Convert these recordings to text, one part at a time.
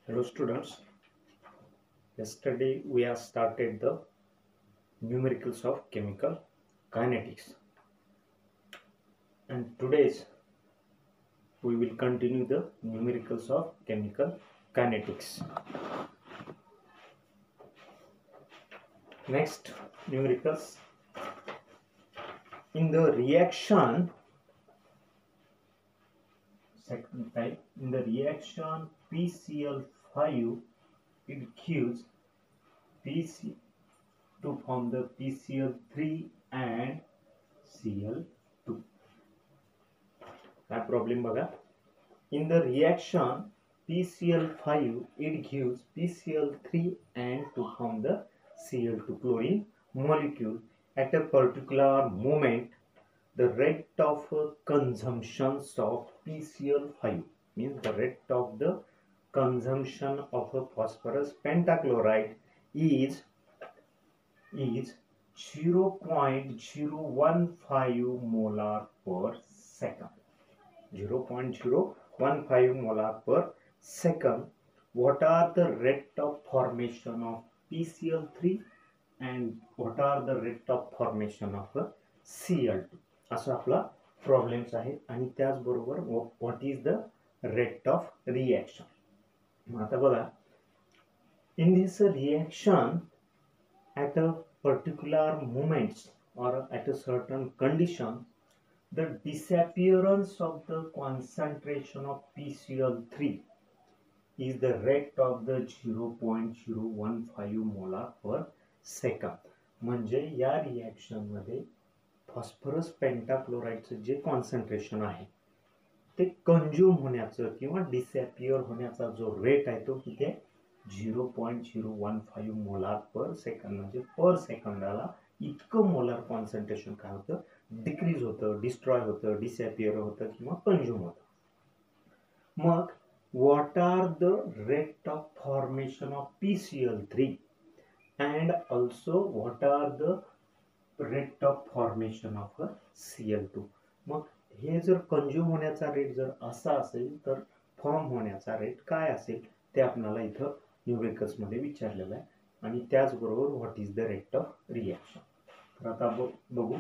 Hello students, yesterday we have started the numericals of chemical kinetics and today's we will continue the numericals of chemical kinetics. Next numericals, in the reaction, second type, in the reaction PCl5 it gives PC to form the PCl3 and Cl2. That problem baga. In the reaction PCl5 it gives PCl3 and to form the Cl2 chlorine molecule at a particular moment. The rate of consumption of PCl5 means the rate of the consumption of a phosphorus pentachloride is 0.015 molar per second. 0.015 molar per second. What are the rate of formation of PCl3 and what are the rate of formation of Cl2? असा आपला problems आहे आणि त्याचबरोबर what is the rate of reaction. आता बघा, in this reaction at a particular moments or at a certain condition, the disappearance of the concentration of PCl3 is the rate of the 0.015 molar per second. म्हणजे या reaction मध्ये phosphorus पेंटाक्लोराइडचं जे concentration आहे ते consume होण्याचं किंवा डिसॅपियर होण्याचा जो rate आहे तो किती आहे 0.015 मोलार पर सेकंड. म्हणजे पर सेकंदाला इतकं मोलार कॉन्सन्ट्रेशन काय होतं डिक्रीज होतं, डिस्ट्रॉय होतं, डिसॅपियर होतं किंवा कंज्यूम होतं. मग what are the rate of formation of PCl3 and also what are the rate of formation of Cl2. मग हे जर कंज्यूम होण्याचा रेट जर असा असेल तर फॉर्म होण्याचा रेट काय असेल ते आपल्याला इथं न्यूमेरिकल्स मध्ये विचारलेलं आहे आणि त्याचबरोबर what is the rate of reaction. तर आता बघू,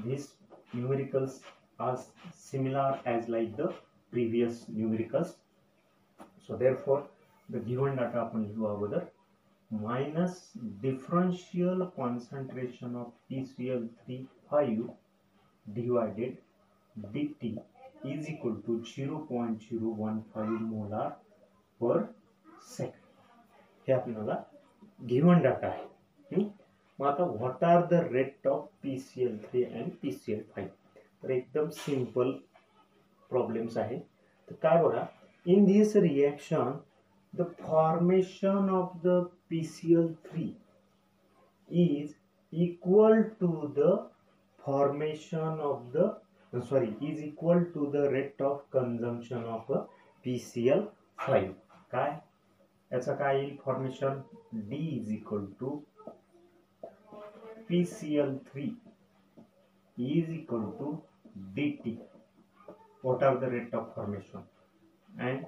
these numericals are similar as like the previous numericals. So therefore the given data आपण लिहू अगोदर minus differential concentration of PCl3 divided dt is equal to 0.015 molar per second. हे आपल्याला given data आहे. मग आता what are the rate of PCl3 and PCl5. तर एकदम simple problems आहे. तर काय बघा, in this reaction the formation of the PCl3 is equal to the formation of the is equal to the rate of consumption of PCl5. काय याचा काय येईल formation D is equal to PCl3 is equal to dt. What are the rate of formation and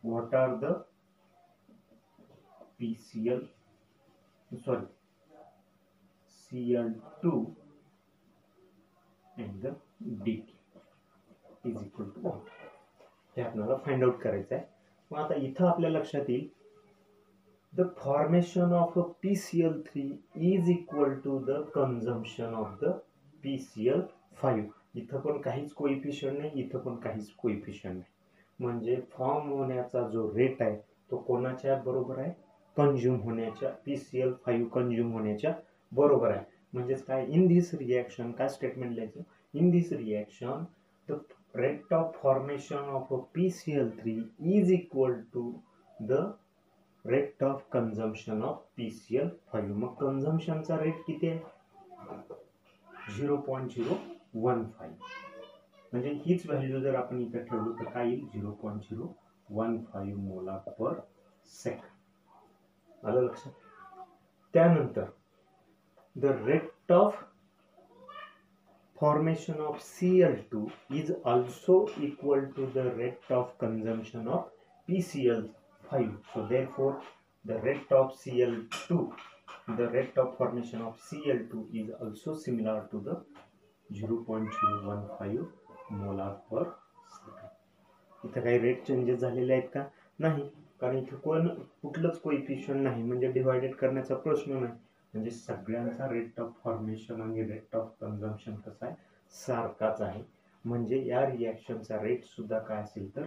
what are the Cl2 and the dt is equal to what हे आपल्याला find out करायचं आहे. मग आता इथं आपल्या लक्षात येईल the formation of PCl3 is equal to the consumption of the PCl5. इथं पण काहीच कोइफिशियंट नाही, इथं पण काहीच कोइफिशियंट नाही. म्हणजे फॉर्म होण्याचा जो रेट आहे तो कोणाच्या बरोबर आहे कंज्यूम होण्याच्या PCl5 कंज्यूम होण्याच्या बरोबर आहे. म्हणजेच काय इन दिस रिएक्शन काय स्टेटमेंट लिहायचं, इन this reaction the rate of formation of PCl3 is equal to the rate of consumption of PCl5. मग कंझम्पशनचा रेट किती आहे 0.015. म्हणजे हीच व्हॅल्यू जर आपण इथे ठेवलो तर काय येईल 0.015 मोलार पर सेकंड. आलं लक्षात. त्यानंतर the rate of formation of Cl2 is also equal to the rate of consumption of PCl5. So therefore the rate of Cl2, the rate of formation of Cl2 is also similar to the 0.015 molar per second. इथं काही rate changes झालेले आहेत का? नाही, कारण इथं कुठलंच coefficient नाही, म्हणजे डिवायडेड करण्याचा प्रश्न नाही. म्हणजे सगळ्यांचा रेट ऑफ फॉर्मेशन आणि रेट ऑफ कन्झम्पशन कसा आहे? सारखाच आहे. म्हणजे या रिएक्शनचा रेट सुद्धा काय असेल तर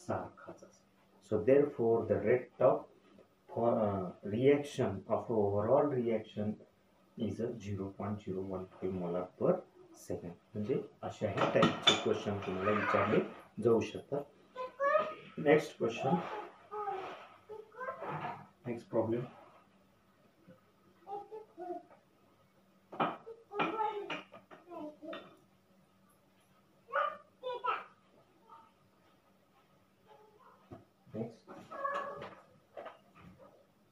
सारखाच असेल. So therefore the rate of reaction of overall reaction is 0.015 molar per second. म्हणजे अशाही टाईपचे क्वेश्चन तुम्हाला विचारले जाऊ शकतात. Next question, next problem.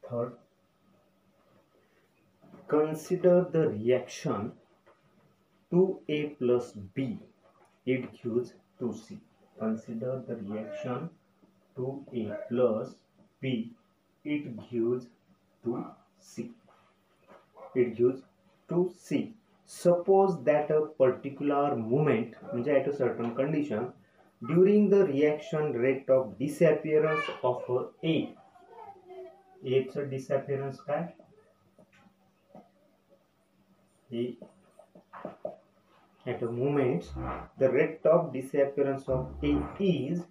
Third, consider the reaction 2A plus B, it gives 2C. Consider the reaction 2A plus B, it gives 2C. It gives 2C. Suppose that a particular moment, at a certain condition, during the reaction rate of disappearance of A. A's disappearance काय? At a moment, the rate of disappearance of A is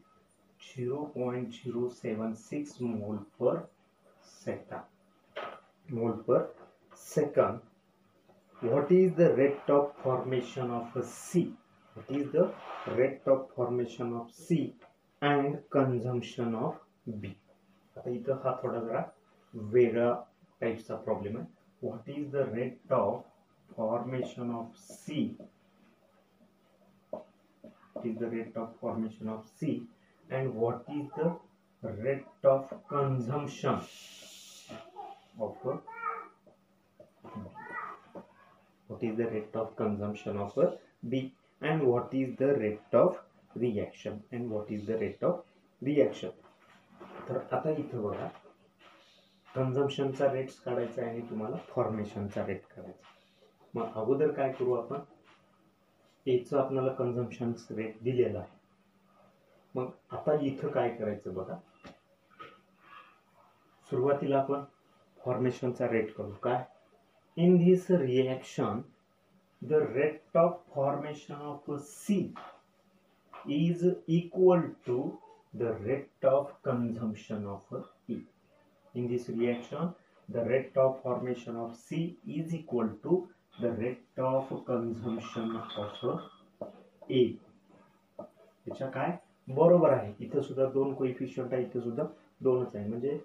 0.076 mole per second. Mole per second. What is the rate of formation of C? What is the rate of formation of C and consumption of B? आता इथं हा थोडा जरा वेगळा टाइपचा problem आहे. What is the rate of formation of C? What is the rate of formation of C and what is the rate of consumption of B? What is the rate of consumption of B and what is the rate of reaction and what is the rate of reaction? तर आता इथं बघा, कन्झम्पशनचा rates काढायचा आहे आणि तुम्हाला फॉर्मेशनचा rate काढायचा. मग अगोदर काय करू आपण, एचं आपल्याला कन्झम्पशन रेट दिलेला आहे. मग आता इथं काय करायचं बघा, सुरुवातीला आपण फॉर्मेशनचा रेट करू. काय? In this reaction the rate of formation of C is equal to the rate of consumption of E. In this reaction, the rate of formation of C is equal to the rate of consumption of A. याच्या काय बरोबर आहे. इथं सुद्धा दोन coefficient आहे, इथं सुद्धा दोनच आहे. म्हणजे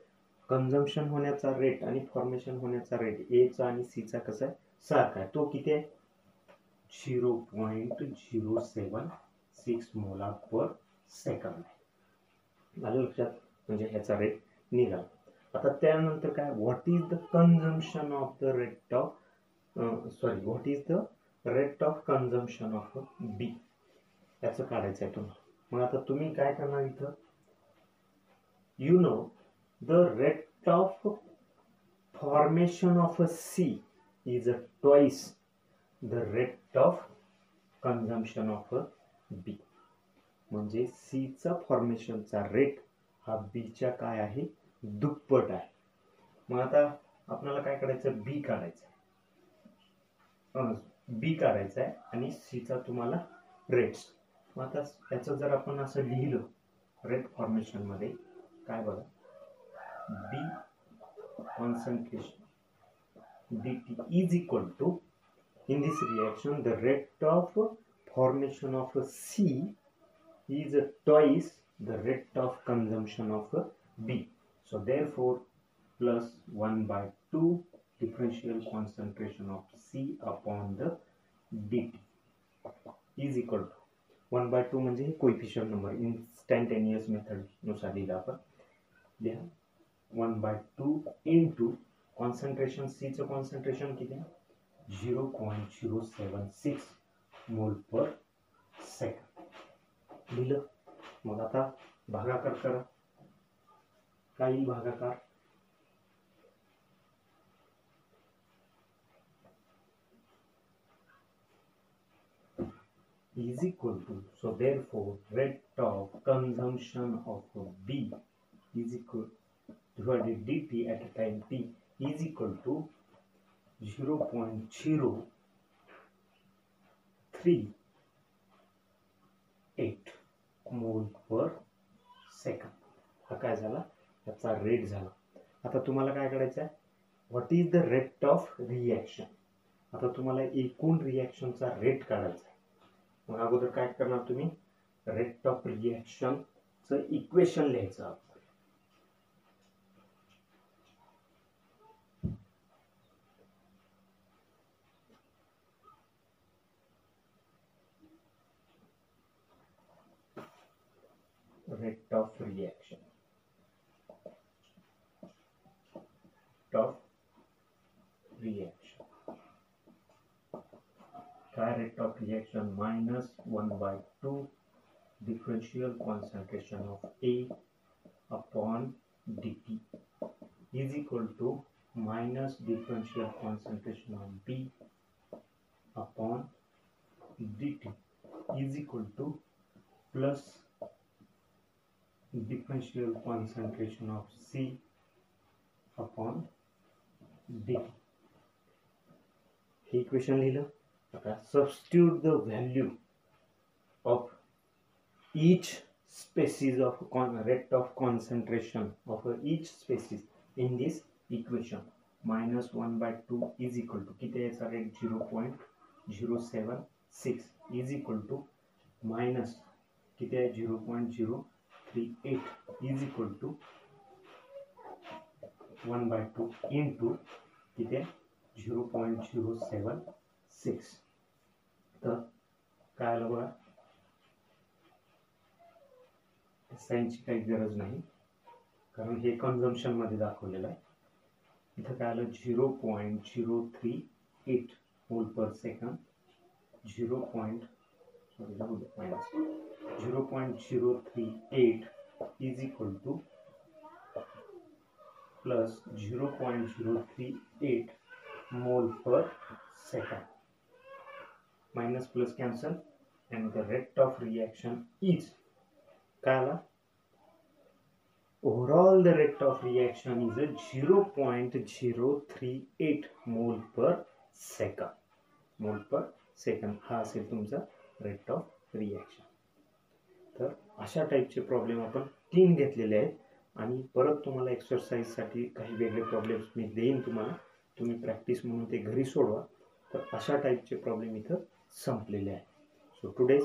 कन्झम्पशन होण्याचा रेट आणि फॉर्मेशन होण्याचा रेट ए चा आणि सी चा कसा आहे? सारखा आहे. तो किती आहे? 0.076 मोलार पर सेकंड आहे. आलं लक्षात? म्हणजे ह्याचा रेट निघाला. आता त्यानंतर काय, what is the consumption of the rate of what is the rate of consumption of B, याचं काढायचं आहे तुम्हाला. मग आता तुम्ही काय करणार इथं, you know the rate of formation of C is twice the rate of consumption of B. म्हणजे सी चा फॉर्मेशनचा रेट हा बी च्या काय आहे? दुप्पट आहे. मग आता आपल्याला काय करायचं, बी काढायचं आहे, बी काढायचं आहे आणि सी चा तुम्हाला रेट्स. मग आता याचं जर आपण असं लिहिलं रेट फॉर्मेशन मध्ये, काय बघा, B concentration dt is equal to, in this reaction the rate of formation of C is twice the rate of consumption of B. So therefore plus 1/2 differential concentration of C upon the dt is equal to 1/2 म्हणजे हे coefficient number instantaneous method नुसार दिला आपण. लिहा 1/2 into concentration C चं concentration किती आहे? 0.076 मोल पर second. लिहिलं. मग आता भागाकार करा. काय येईल भागाकार? is equal to, so therefore rate of consumption of B is equal divided dt at a time t is equal to 0.038 मोल पर सेकंड. हा काय झाला? याचा रेट झाला. आता तुम्हाला काय करायचं आहे? What is the rate of reaction. आता तुम्हाला एकूण रिॲक्शनचा रेट काढायचा आहे. मग अगोदर काय करणार तुम्ही? रेट ऑफ रिॲक्शनचं इक्वेशन लिहायचं. rate of reaction काय rate of reaction minus 1/2 differential concentration of A upon dt is equal to minus differential concentration of B upon dt is equal to plus differential concentration of C upon D. हे equation लिहिलं. आता substitute the value of each species of rate of concentration of each species in this equation. minus 1/2 is equal to किती याचा rate 0.076 is equal to minus किती आहे 0.038 is equal to 1/2 into किती आहे 0.076. तर काय आलं बघा? साइनची काही गरज नाही कारण हे कन्झम्पशन मध्ये दाखवलेलं आहे. इथं काय आलं 0.038 मोल पर second 0.038 is equal to plus 0.038 mole per second. Minus plus cancel and the rate of reaction is kala. Overall the rate of reaction is a 0.038 mole per second. Mole per second हा असेल तुमचा rate of reaction. तर अशा टाईपचे problem आपण 3 घेतलेले आहेत आणि परत तुम्हाला एक्सरसाइजसाठी काही वेगळे प्रॉब्लेम्स मी देईन तुम्हाला. तुम्ही प्रॅक्टिस म्हणून ते घरी सोडवा. तर अशा टाईपचे प्रॉब्लेम इथं संपलेले आहेत. So today's